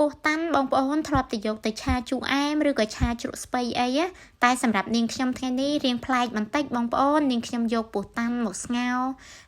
ពោះតាន់បងប្អូនធ្លាប់តែយកទៅឆាជូរអែមឬក៏ឆាជ្រក់ស្ពៃអីតែសម្រាប់នាងខ្ញុំថ្ងៃនេះរៀងប្លែកបន្តិចបងប្អូននាងខ្ញុំយកពោះតាន់មកស្ងោរ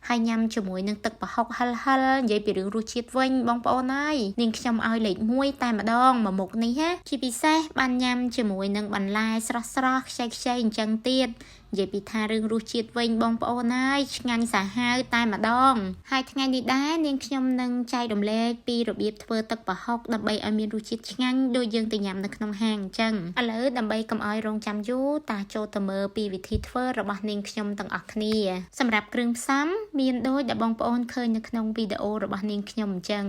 ហើយញ៉ាំជាមួយនឹងទឹកប្រហុកហិលនិយាយពីរឿងរសជាតិវិញបងប្អូនអើយនាងខ្ញុំឲ្យលេខ1តែម្ដងមកមុខនេះជាពិសេសបានញ៉ាំជាមួយនឹងបន្លែស្រស់ខ្ចីអញ្ចឹងទៀតនិយាយពីថារឿងរសជាតិវិញបងប្អូនអើយឆ្ងាញ់សាហាវតែម្ដងហើយថ្ងៃនេះដែរនាងខ្ញុំនឹងចែករំលែកពីរបៀបធ្វើទឹកប្រហុកដើម្បីឲ្យមានរសជាតិឆ្ងាញ់ដូចយើងទៅញ៉ាំនៅក្នុងហាងអញ្ចឹងឥឡូវដើម្បីកុំឲ្យរងចាំយូរតាចូលទៅមើលពីវិធីធ្វើរបស់នាងខ្ញុំទាំងអស់គ្នាសម្រាប់គ្រឿងផ្សំមានដូចដែលបងប្អូនឃើញនៅក្នុងវីដេអូរបស់នាងខ្ញុំអញ្ចឹង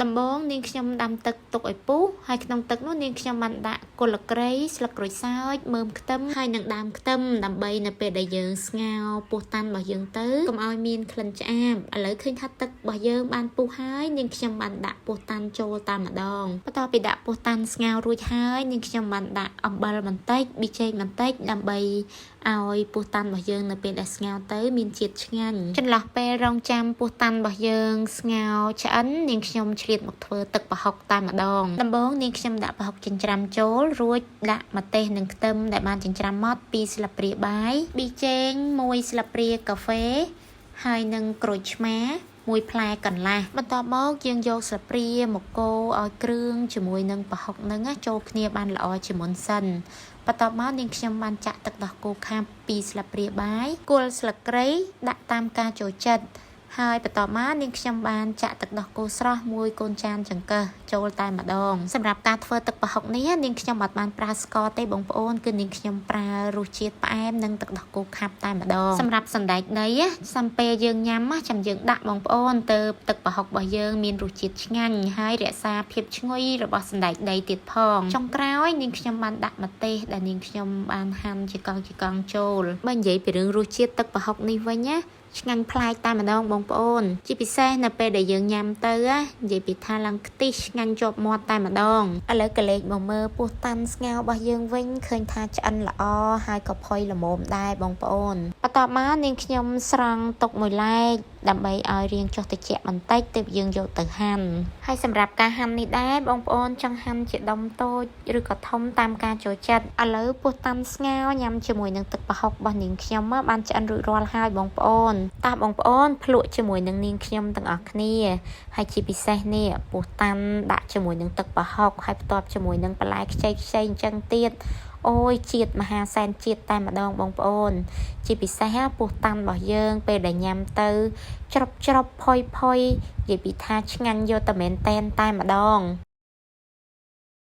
ដំបូងនាងខ្ញុំដាំទឹកទុកឲ្យពុះហើយក្នុងទឹកនោះនាងខ្ញុំបានដាក់គល់ក្រីស្លឹកក្រូចសើចមើមខ្ទឹមហើយនឹងដើមខ្ទឹមដើម្បីនៅពេលដែលយើងស្ងោរពោះតាន់របស់យើងទៅកុំឲ្យមានក្លិនឆ្អាបឥឡូវឃើញថាទឹករបស់យើងបានពុះហើយនាងខ្ញុំបានដាក់ពោះតាន់ចូលតាមម្ដងបន្ទាប់ពីដាក់ពោះតាន់ស្ងោររួចហើយនាងខ្ញុំបានដាក់អំបិលបន្តិចប៊ីចេងបន្តិចដើម្បីឲ្យពោះតាន់របស់យើងនៅពេលដែលស្ងោរទៅមានជាតិឆ្ងាញ់ចន្លោះពេលរងចាំពោះតាន់របស់យើងស្ងោរឆ្អិននាងខ្ញុំឆ្លៀតមកធ្វើទឹកប្រហុកតែម្ដងដំបូងនាងខ្ញុំដាក់ប្រហុកចិញ្ច្រាំចូលរួចដាក់ម្ទេសនិងខ្ទឹមដែលបានចិញ្ច្រាំម៉ដ្ឋ2ស្លាបព្រាបាយប៊ីចេង1ស្លាបព្រាកាហ្វេហើយនឹងក្រូចឆ្មា1ផ្លែកន្លះបន្ទាប់មកយើងយកស្លាបព្រាមកកូរឲ្យគ្រឿងជាមួយនឹងប្រហុកនឹងចូលគ្នាបានល្អជាមុនសិនបន្ទាប់មកនាងខ្ញុំបានចាក់ទឹកដោះគោខាប់2ស្លាបព្រាបាយគល់ស្លឹកគ្រៃដាក់តាមការចូលចិត្តហើយបន្ទាប់មកនាងខ្ញុំបានចាក់ទឹកដោះគោស្រស់1កូនចានចង្កឹះចូលតែម្ដងសម្រាប់ការធ្វើទឹកប្រហុកនេះនាងខ្ញុំអត់បានប្រើស្ករទេបងប្អូនគឺនាងខ្ញុំប្រើរសជាតិផ្អែមនិងទឹកដោះគោខាប់តែម្ដងសម្រាប់សណ្តែកដីសំពេលយើងញ៉ាំចាំយើងដាក់បងប្អូនទៅទឹកប្រហុករបស់យើងមានរសជាតិឆ្ងាញ់ហើយរក្សាភាពឈ្ងុយរបស់សណ្តែកដីទៀតផងចុងក្រោយនាងខ្ញុំបានដាក់ម្ទេសដែលនាងខ្ញុំបានហាន់ជាកង់ចូលបើនិយាយពីរឿងរសជាតិទឹកប្រហុកនេះវិញឆ្ងាញ់ប្លែកតែម្ដងបងប្អូនជាពិសេសនៅពេលដែលយើងញ៉ាំទៅនិយាយពីថាឡើងខ្ទិះឆ្ងាញ់ជាប់មាត់តែម្ដងឥឡូវក៏លេខមកមើលពោះតាន់ស្ងោររបស់យើងវិញឃើញថាឆ្អិនល្អហើយក៏ផុយល្មមដែរបងប្អូនបន្ទាប់មកនាងខ្ញុំស្រង់ទុកមួយឡែកដើម្បីឲ្យរាងចុះត្រជាក់បន្តិចទើបយើងយកទៅហាន់ហើយសម្រាប់ការហាន់នេះដែរបងប្អូនចង់ហាន់ជាដុំតូចឬក៏ធំតាមការចូលចិត្តឥឡូវពោះតាន់ស្ងោរញ៉ាំជាមួយនឹងទឹកប្រហុករបស់នាងខ្ញុំបានឆ្អិនរួចរាល់ហើយបងប្អូនតើបងប្អូនភ្លក់ជាមួយនឹងនាងខ្ញុំទាំងអស់គ្នាហើយជាពិសេសនេះពោះតាន់ដាក់ជាមួយនឹងទឹកប្រហុកហើយបន្ទាប់ជាមួយនឹងបន្លែខ្ចីអញ្ចឹងទៀតអូយជាតិមហាសែនជាតិតែម្ដងបងប្អូនជាពិសេសពោះតាន់របស់យើងពេលដែលញ៉ាំទៅច្រប់ផុយនិយាយពីថាឆ្ងាញ់យកតែមែនតែម្ដង